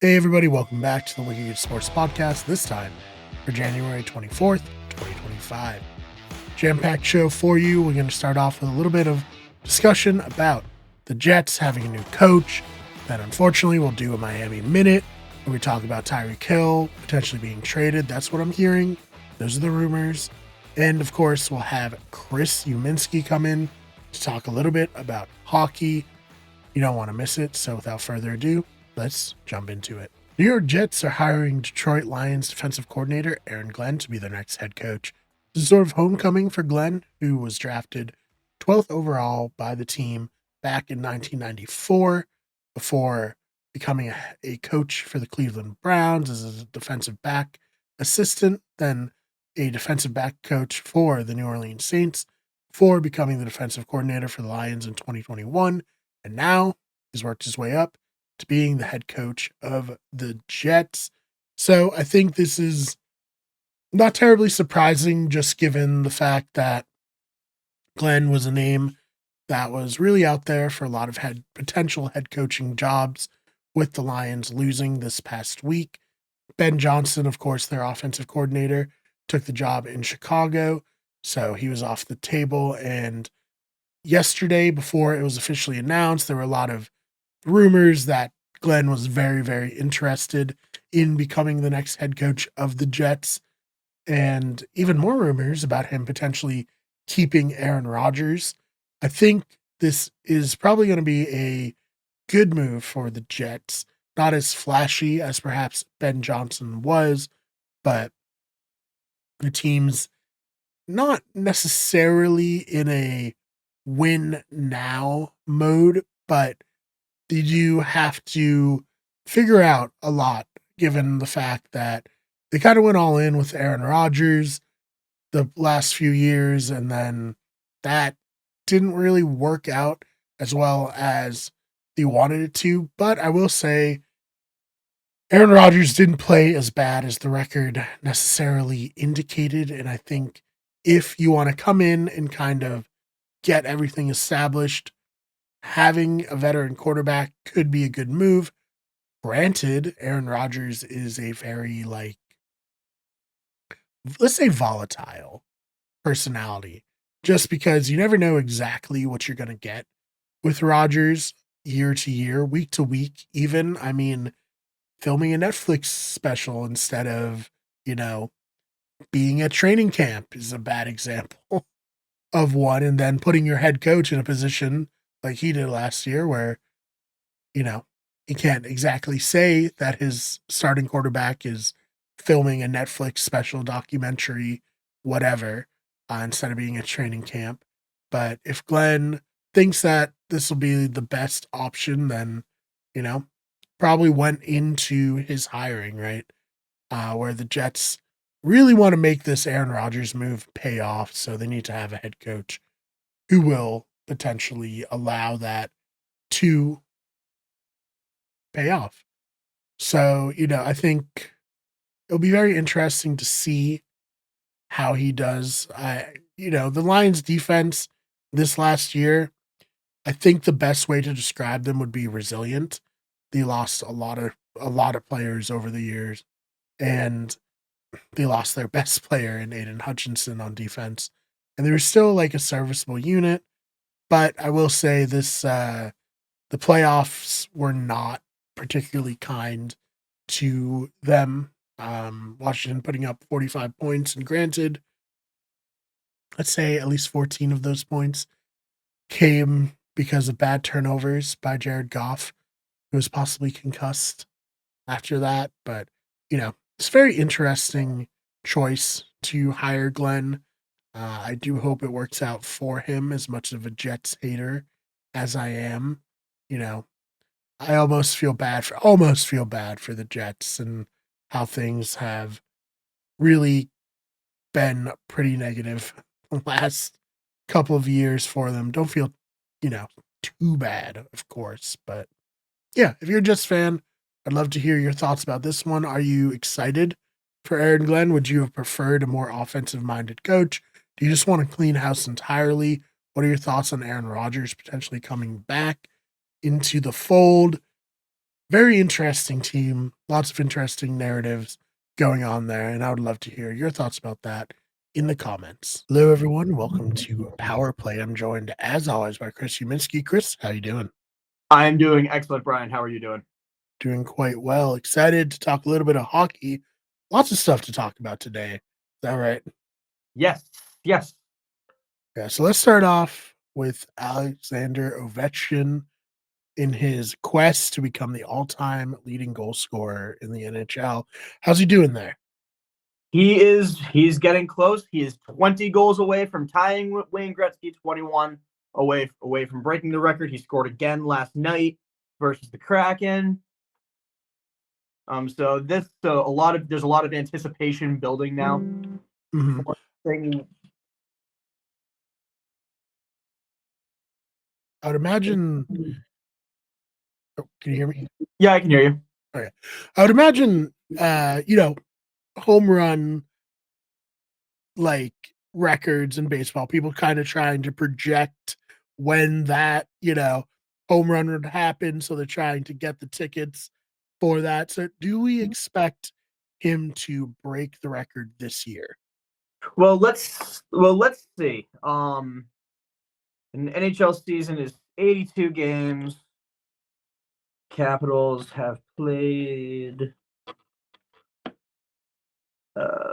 Hey everybody, welcome back to the Wicked Sports Podcast, this time for January 24th, 2025. Jam-packed show for you. We're going to start off with a little bit of discussion about the Jets having a new coach. Then unfortunately we'll do a Miami Minute where we talk about Tyreek potentially being traded. That's what I'm hearing. Those are the rumors. And of course we'll have Chris Uminski come in to talk a little bit about hockey. You don't want to miss it. So without further ado, let's jump into it. New York Jets are hiring Detroit Lions defensive coordinator Aaron Glenn to be their next head coach. This is sort of homecoming for Glenn, who was drafted 12th overall by the team back in 1994 before becoming a coach for the Cleveland Browns as a defensive back assistant, then a defensive back coach for the New Orleans Saints before becoming the defensive coordinator for the Lions in 2021. And now he's worked his way up to being the head coach of the Jets. So I think this is not terribly surprising, just given the fact that Glenn was a name that was really out there for a lot of potential head coaching jobs, with the Lions losing this past week. Ben Johnson, of course, their offensive coordinator, took the job in Chicago, so he was off the table. And yesterday, before it was officially announced, there were a lot of rumors that Glenn was very, very interested in becoming the next head coach of the Jets, and even more rumors about him potentially keeping Aaron Rodgers. I think this is probably going to be a good move for the Jets. Not as flashy as perhaps Ben Johnson was, but the team's not necessarily in a win now mode, but you do have to figure out a lot, given the fact that they kind of went all in with Aaron Rodgers the last few years, and then that didn't really work out as well as they wanted it to. But I will say Aaron Rodgers didn't play as bad as the record necessarily indicated, and I think if you want to come in and kind of get everything established, having a veteran quarterback could be a good move. Granted, Aaron Rodgers is a very, let's say, volatile personality, just because you never know exactly what you're going to get with Rodgers year to year, week to week, even. I mean, filming a Netflix special instead of, being at training camp is a bad example of one, and then putting your head coach in a position like he did last year where, he can't exactly say that his starting quarterback is filming a Netflix special documentary, whatever, instead of being at training camp. But if Glenn thinks that this will be the best option, then, probably went into his hiring, right? Where the Jets really want to make this Aaron Rodgers move pay off. So they need to have a head coach who will potentially allow that to pay off. So, I think it'll be very interesting to see how he does. The Lions defense this last year, I think the best way to describe them would be resilient. They lost a lot of players over the years, and they lost their best player in Aiden Hutchinson on defense. And they were still like a serviceable unit. But I will say this, the playoffs were not particularly kind to them. Washington putting up 45 points, and granted, let's say at least 14 of those points came because of bad turnovers by Jared Goff, who was possibly concussed after that. But, it's a very interesting choice to hire Glenn. I do hope it works out for him, as much of a Jets hater as I am. I almost feel bad for the Jets and how things have really been pretty negative the last couple of years for them. Don't feel, too bad, of course. But yeah, if you're a Jets fan, I'd love to hear your thoughts about this one. Are you excited for Aaron Glenn? Would you have preferred a more offensive-minded coach? Do you just want to clean house entirely? What are your thoughts on Aaron Rodgers potentially coming back into the fold? very interesting team. Lots of interesting narratives going on there, and I would love to hear your thoughts about that in the comments. Hello, everyone. Welcome to Power Play. I'm joined, as always, by Chris Uminski. Chris, how you doing? I'm doing excellent, Brian. How are you doing? Doing quite well. Excited to talk a little bit of hockey. Lots of stuff to talk about today. Is that right? Yes, yes. Yeah. So let's start off with Alexander Ovechkin in his quest to become the all-time leading goal scorer in the NHL. How's he doing there? He's getting close. He is 20 goals away from tying with Wayne Gretzky, 21 away from breaking the record. He scored again last night versus the Kraken. There's a lot of anticipation building now. Mhm. I would imagine. Oh, can you hear me? Yeah, I can hear you. Okay. I would imagine, home run like records in baseball, people kind of trying to project when that, home run would happen. So they're trying to get the tickets for that. So do we expect him to break the record this year? Let's see. An NHL season is 82 games. Capitals have played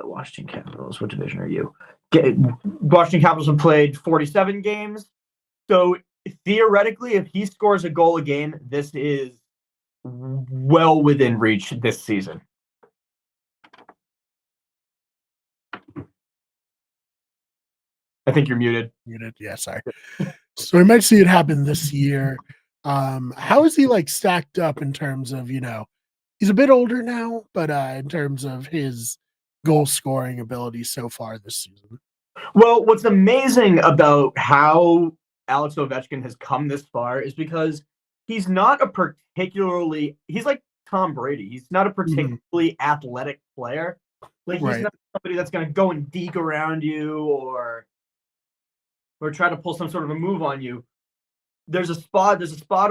Washington Capitals. What division are you? Washington Capitals have played 47 games. So theoretically, if he scores a goal a game, this is well within reach this season. I think you're muted. Muted. Yeah, sorry. So we might see it happen this year. How is he like stacked up in terms of, he's a bit older now, but in terms of his goal scoring ability so far this season? Well, what's amazing about how Alex Ovechkin has come this far is because he's not a particularly he's like Tom Brady. He's not a particularly athletic player. Like he's Right. not somebody that's going to go and deke around you or try to pull some sort of a move on you. There's a spot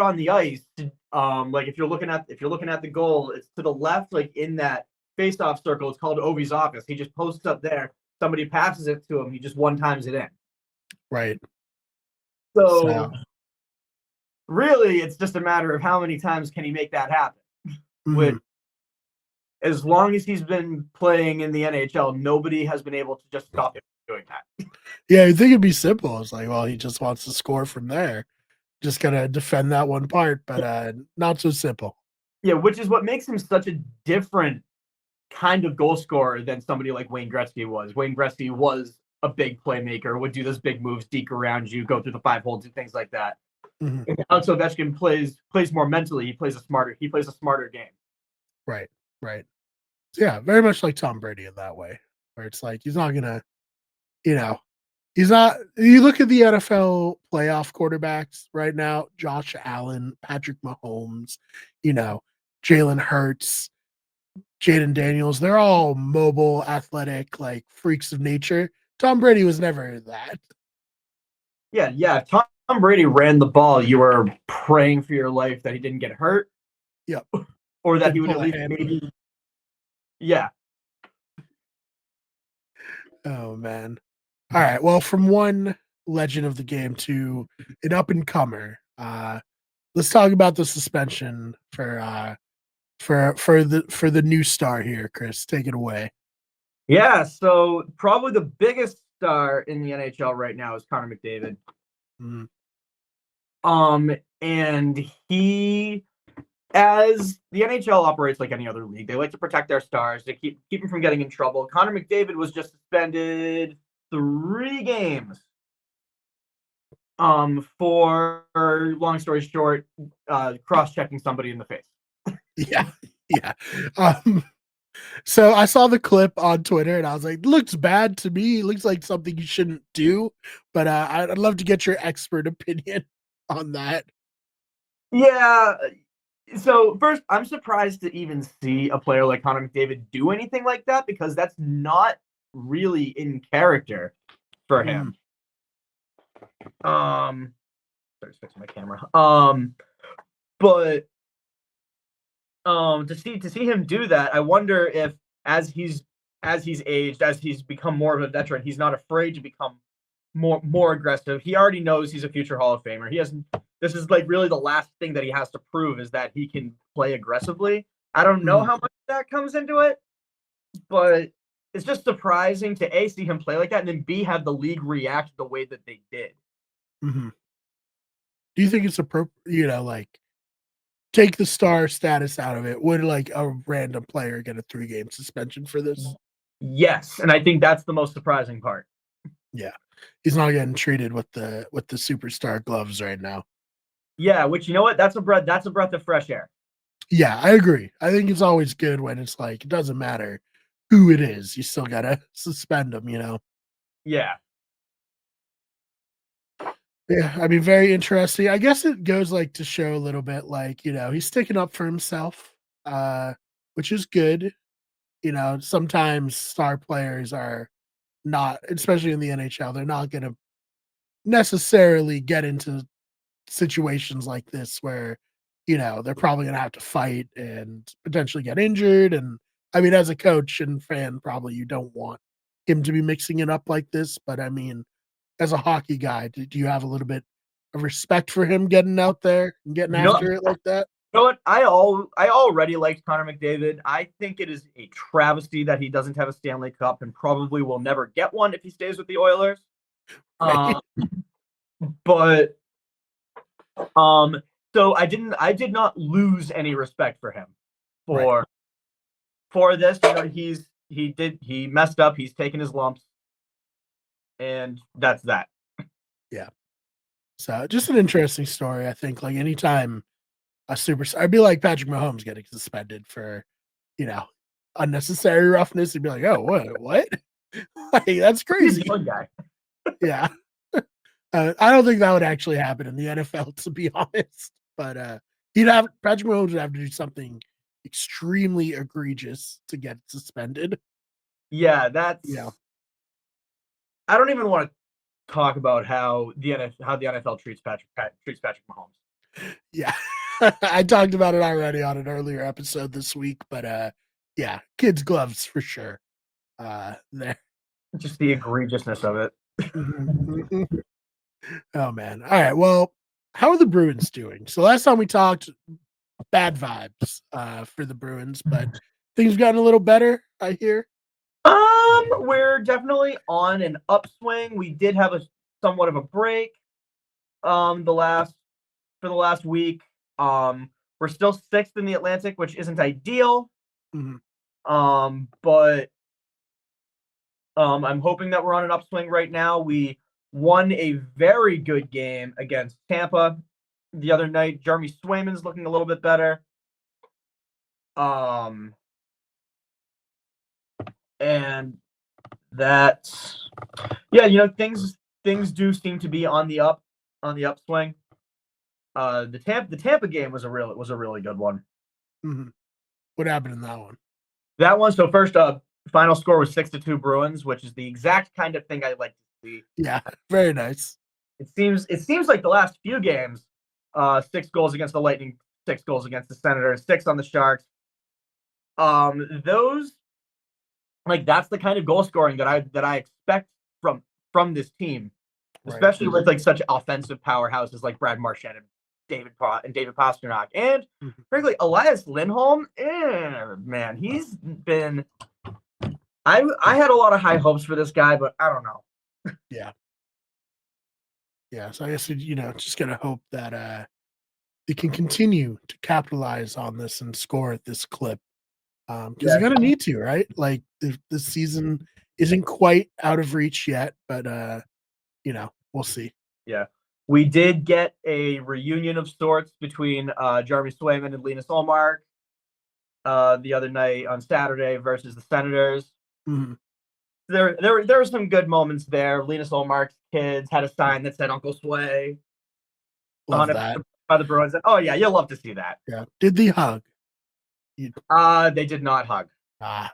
on the ice. Like if you're looking at the goal, it's to the left, like in that face-off circle. It's called Ovi's office. He just posts up there. Somebody passes it to him. He just one times it in. Right. So really, it's just a matter of how many times can he make that happen. Which, as long as he's been playing in the NHL, nobody has been able to just stop him from doing that. Yeah, I think it'd be simple. It's like, well, he just wants to score from there. Just gotta defend that one part, but not so simple. Yeah, which is what makes him such a different kind of goal scorer than somebody like Wayne Gretzky was. Wayne Gretzky was a big playmaker, would do those big moves, deke around you, go through the 5 holes, and things like that. Alex Ovechkin plays more mentally. He plays a smarter game. Right. Yeah, very much like Tom Brady in that way, where it's like he's not gonna, he's not. You look at the NFL playoff quarterbacks right now: Josh Allen, Patrick Mahomes, Jalen Hurts, Jaden Daniels. They're all mobile, athletic, like freaks of nature. Tom Brady was never that. Yeah. If Tom Brady ran the ball, you were praying for your life that he didn't get hurt. Yep. Or that he would at least maybe. Yeah. Oh man. All right. Well, from one legend of the game to an up and comer, let's talk about the suspension for the new star here, Chris. Take it away. Yeah, so probably the biggest star in the NHL right now is Connor McDavid. And he, as the NHL operates like any other league, they like to protect their stars. They keep them from getting in trouble. Connor McDavid was just suspended 3 games. For long story short, cross-checking somebody in the face. Yeah. So I saw the clip on Twitter and I was like, looks bad to me. It looks like something you shouldn't do. But I'd love to get your expert opinion on that. Yeah. So first, I'm surprised to even see a player like Connor McDavid do anything like that because that's not really in character for him. Sorry, fixing my camera. But to see him do that, I wonder if as he's aged, as he's become more of a veteran, he's not afraid to become more aggressive. He already knows he's a future Hall of Famer. He hasn't. This is like really the last thing that he has to prove is that he can play aggressively. I don't know how much that comes into it, but it's just surprising to A, see him play like that, and then B, have the league react the way that they did. Mm-hmm. Do you think it's appropriate, like take the star status out of it? Would like a random player get a 3-game suspension for this? Yes, and I think that's the most surprising part. Yeah. He's not getting treated with the superstar gloves right now. Yeah, which you know what? That's a breath of fresh air. Yeah, I agree. I think it's always good when it's like it doesn't matter who it is, you still gotta suspend them, Yeah. Yeah, I mean, very interesting. I guess it goes like to show a little bit like, he's sticking up for himself, which is good. Sometimes star players are not, especially in the NHL, they're not gonna necessarily get into situations like this where, they're probably gonna have to fight and potentially get injured. And I mean, as a coach and fan, probably you don't want him to be mixing it up like this. But I mean, as a hockey guy, do you have a little bit of respect for him getting out there and getting after it like that? You know what? I already liked Connor McDavid. I think it is a travesty that he doesn't have a Stanley Cup and probably will never get one if he stays with the Oilers. Right. But so I did not lose any respect for him for this. He messed up. He's taken his lumps, and that's that. Yeah. So just an interesting story. I think like anytime a superstar, I'd be like Patrick Mahomes getting suspended for, unnecessary roughness. He'd be like, oh, what? Like, that's crazy. He's a guy. Yeah. I don't think that would actually happen in the NFL, to be honest. But Patrick Mahomes would have to do something extremely egregious to get suspended. Yeah, that's. I don't even want to talk about how the NFL treats Patrick Mahomes. Yeah, I talked about it already on an earlier episode this week, but yeah, kids' gloves for sure. There, just the egregiousness of it. Oh man! All right, well, how are the Bruins doing? So last time we talked, bad vibes for the Bruins, but things have gotten a little better, I hear. We're definitely on an upswing. We did have a somewhat of a break for the last week. We're still 6th in the Atlantic, which isn't ideal. But I'm hoping that we're on an upswing right now. We won a very good game against Tampa the other night. Jeremy Swayman's looking a little bit better. And that's things do seem to be on the upswing. The Tampa game was a really good one. What happened in that one? That one. So first, final score was 6-2 Bruins, which is the exact kind of thing I like to see. Yeah, very nice. It seems like the last few games, 6 goals against the Lightning, 6 goals against the Senators, 6 on the Sharks. Those, like, that's the kind of goal scoring that I expect from this team, especially with like such offensive powerhouses like Brad Marchand and David Pastrnak, and frankly Elias Lindholm. Man, he's been. I had a lot of high hopes for this guy, but I don't know. Yeah. So I guess just gonna hope that they can continue to capitalize on this and score at this clip. Because they're gonna need to, right? Like this season isn't quite out of reach yet, but we'll see. Yeah. We did get a reunion of sorts between Jeremy Swayman and Linus Ullmark the other night on Saturday versus the Senators. There were some good moments there. Linus Ullmark's kids had a sign that said Uncle Sway. Love that. By the Bruins. Oh yeah, you'll love to see that. Yeah. Did they hug? They did not hug.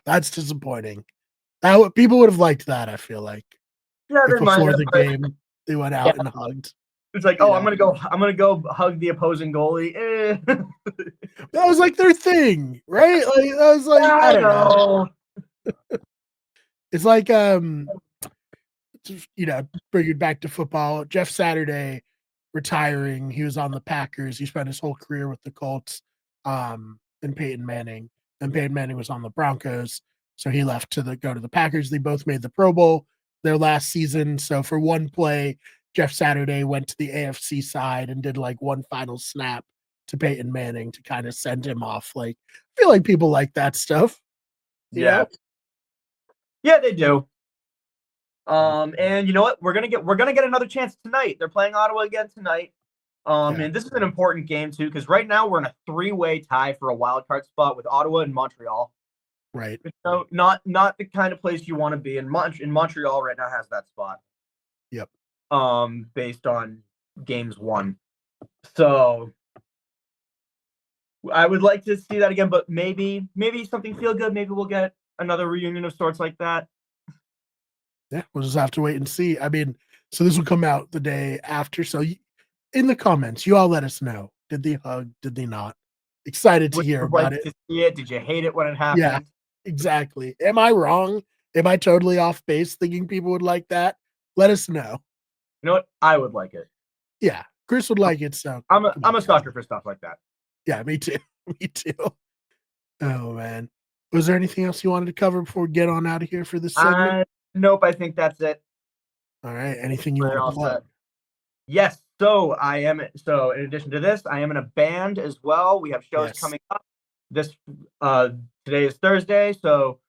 That's disappointing. People would have liked that, I feel like. Yeah, before the game, they went out and hugged. It's like, You oh, know, I'm gonna go hug the opposing goalie. that was like their thing, right? Like that was like I I don't know. know. It's like bring it back to football. Jeff Saturday retiring. He was on the Packers. He spent his whole career with the Colts. And Peyton Manning. And Peyton Manning was on the Broncos. So he left to go to the Packers. They both made the Pro Bowl their last season. So for one play, Jeff Saturday went to the AFC side and did like one final snap to Peyton Manning to kind of send him off. Like, I feel like people like that stuff, you Yeah, know? yeah, they do. And you know what? We're gonna get another chance tonight. They're playing Ottawa again tonight. Yeah, And this is an important game too, because right now we're in a three-way tie for a wild card spot with Ottawa and Montreal. right. So not the kind of place you want to be. In Montreal right now has that spot. Yep. Based on games won. So I would like to see that again, but maybe something feel good. Maybe we'll get another reunion of sorts like that. Yeah, we'll just have to wait and see. I mean, so this will come out the day after. So in the comments, you all let us know. Did they hug? Did they not? Excited to Would hear you about like it. to see it? Did you hate it when it Yeah, happened? exactly. Am I wrong? Am I totally off base thinking people would like that? Let us know. You know what? I would like it. Yeah, Chris would like it. So come on, I'm a guys. sucker for stuff like that. Yeah, me too. Me too. Oh man. Was there anything else you wanted to cover before we get on out of here for this segment? Nope. I think that's it. All right. Anything you We're want to all plug? set. Yes. So in addition to this, I am in a band as well. We have shows Yes. coming up. This uh Today is Thursday, so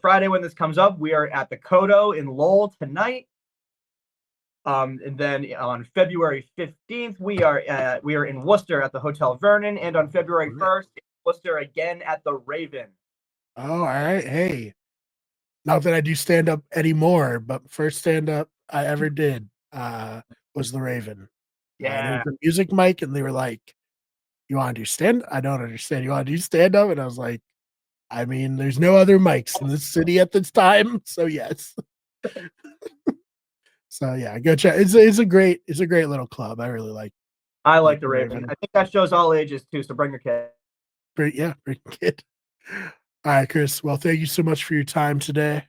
Friday when this comes up, we are at the Kodo in Lowell tonight. And then on February 15th, we are in Worcester at the Hotel Vernon, and on February All right. 1st, Worcester again at the Raven. Oh, all right. Hey, not that I do stand up anymore, but first stand up I ever did was the Raven. And it was Yeah. the music mic, and they were like, "You want to do stand? I don't understand. You want to do stand up?" And I was like, "I mean, there's no other mics in this city at this time, so yes." So yeah, go check. It's a great little club. I really I like like the the Raven. Raven. I think that shows all ages too, so bring your kid. Great, yeah, great kid. All right, Chris. Well, thank you so much for your time today.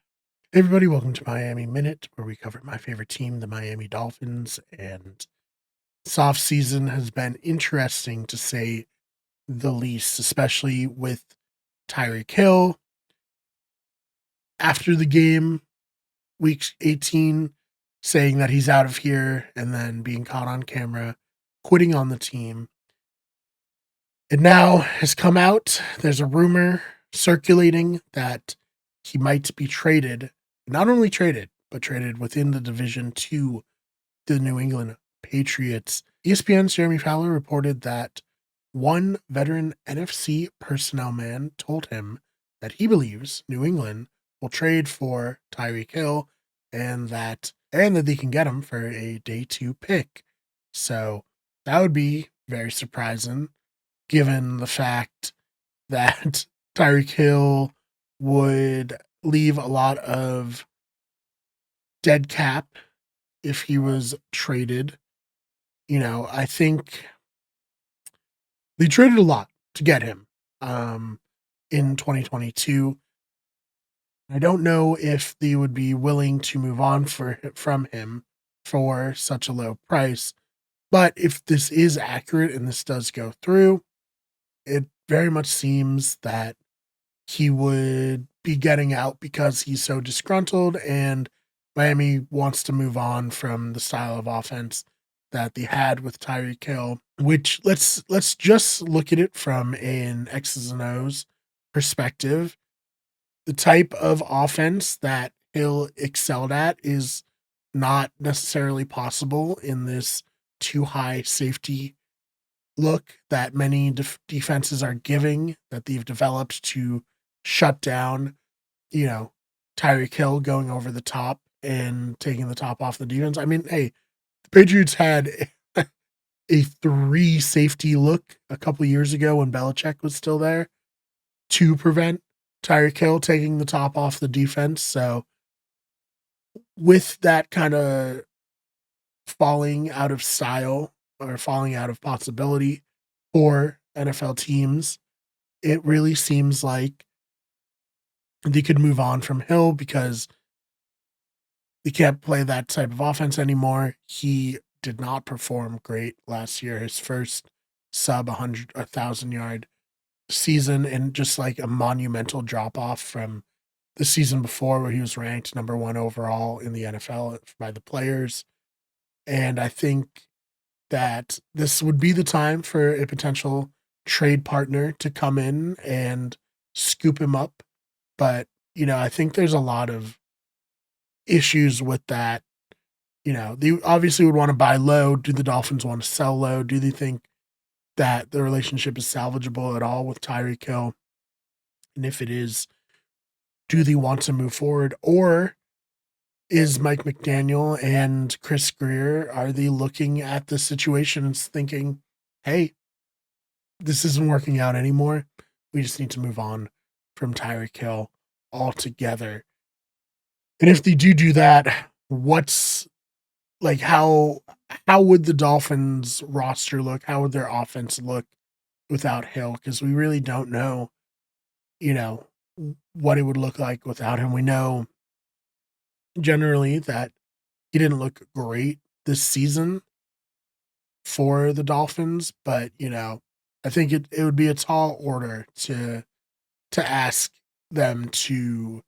Everybody, welcome to Miami Minute, where we cover my favorite team, the Miami Dolphins. And this off season has been interesting to say the least, especially with Tyreek Hill after the game, week 18, saying that he's out of here and then being caught on camera, quitting on the team. It now has come out. There's a rumor circulating that he might be traded, not only traded, but traded within the division to the New England Patriots. ESPN's Jeremy Fowler reported that one veteran NFC personnel man told him that he believes New England will trade for Tyreek Hill and that they can get him for a day 2 pick. So that would be very surprising given the fact that Tyreek Hill would leave a lot of dead cap if he was traded. I think they traded a lot to get him in 2022. I don't know if they would be willing to move on from him for such a low price. But if this is accurate and this does go through, it very much seems that he would be getting out because he's so disgruntled and Miami wants to move on from the style of offense that they had with Tyreek Hill, which let's just look at it from an X's and O's perspective. The type of offense that Hill excelled at is not necessarily possible in this too high safety look that many defenses are giving that they've developed to shut down, you know, Tyreek Hill going over the top and taking the top off the defense. I mean, hey, the Patriots had a 3 safety look a couple years ago when Belichick was still there to prevent Tyreek Hill taking the top off the defense. So with that kind of falling out of style or falling out of possibility for NFL teams. It really seems like they could move on from Hill because they can't play that type of offense anymore. He did not perform great last year. His first sub 1,000 yard season, and just like a monumental drop off from the season before where he was ranked number one overall in the NFL by the players. And I think that this would be the time for a potential trade partner to come in and scoop him up. But, I think there's a lot of issues with that. They obviously would want to buy low. Do the Dolphins want to sell low? Do they think that the relationship is salvageable at all with Tyreek Hill? And if it is, do they want to move forward? Or is Mike McDaniel and Chris Greer, are they looking at the situations thinking, hey, this isn't working out anymore. We just need to move on from Tyreek Hill altogether. And if they do that, what's like how would the Dolphins roster look? How would their offense look without Hill? Because we really don't know, you know, what it would look like without him. We know generally that he didn't look great this season for the Dolphins, but I think it would be a tall order to ask them to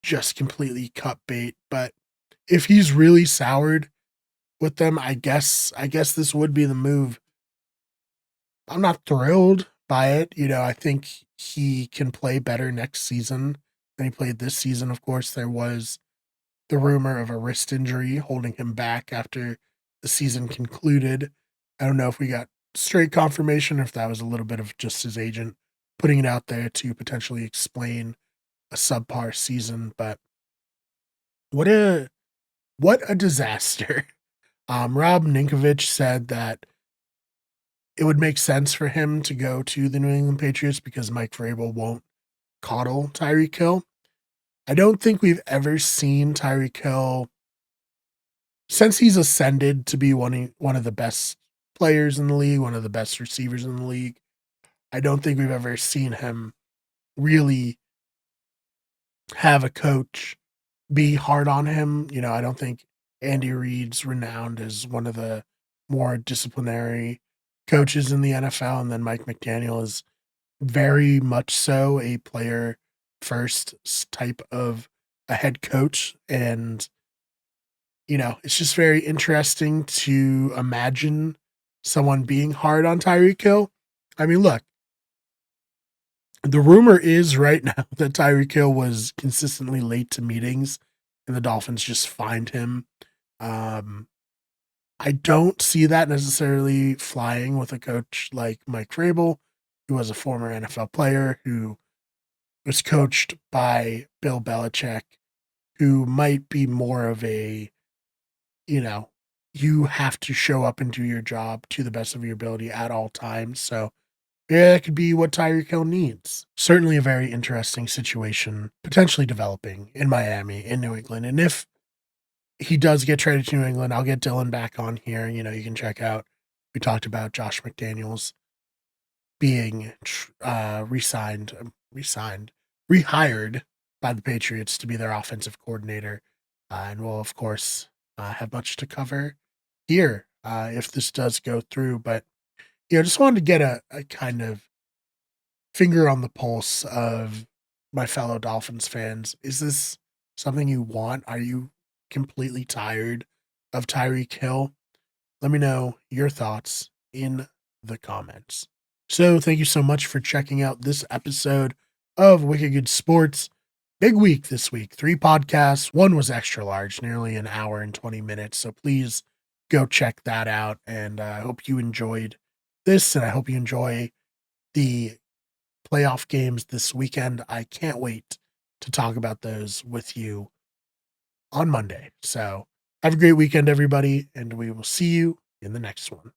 just completely cut bait. But if he's really soured with them, I guess this would be the move. I'm not thrilled by it. I think he can play better next season than he played this season. Of course, there was the rumor of a wrist injury holding him back after the season concluded. I don't know if we got straight confirmation or if that was a little bit of just his agent putting it out there to potentially explain a subpar season, but what a what a disaster. Rob Ninkovich said that it would make sense for him to go to the New England Patriots because Mike Vrabel won't coddle Tyreek Hill. I don't think we've ever seen Tyreek Hill since he's ascended to be one of the best players in the league, one of the best receivers in the league. I don't think we've ever seen him really have a coach be hard on him. I don't think Andy Reid's renowned as one of the more disciplinary coaches in the NFL, and then Mike McDaniel is very much so a player first type of a head coach. And it's just very interesting to imagine someone being hard on Tyreek Hill. I mean, look, the rumor is right now that Tyreek Hill was consistently late to meetings and the Dolphins just fined him. Um, I don't see that necessarily flying with a coach like Mike Vrabel, who was a former NFL player who was coached by Bill Belichick, who might be more of a, you know, you have to show up and do your job to the best of your ability at all times. So, yeah, that could be what Tyreek Hill needs. Certainly a very interesting situation potentially developing in Miami, in New England. And if he does get traded to New England, I'll get Dylan back on here. You can check out, we talked about Josh McDaniels being rehired by the Patriots to be their offensive coordinator. And we'll, of course, have much to cover here if this does go through. But, just wanted to get a kind of finger on the pulse of my fellow Dolphins fans. Is this something you want? Are you completely tired of Tyreek Hill? Let me know your thoughts in the comments. So thank you so much for checking out this episode of Wicked Good Sports. Big week this week. 3 podcasts. One was extra large, nearly an hour and 20 minutes. So please go check that out. And I hope you enjoyed this, and I hope you enjoy the playoff games this weekend. I can't wait to talk about those with you on Monday. So have a great weekend, everybody, and we will see you in the next one.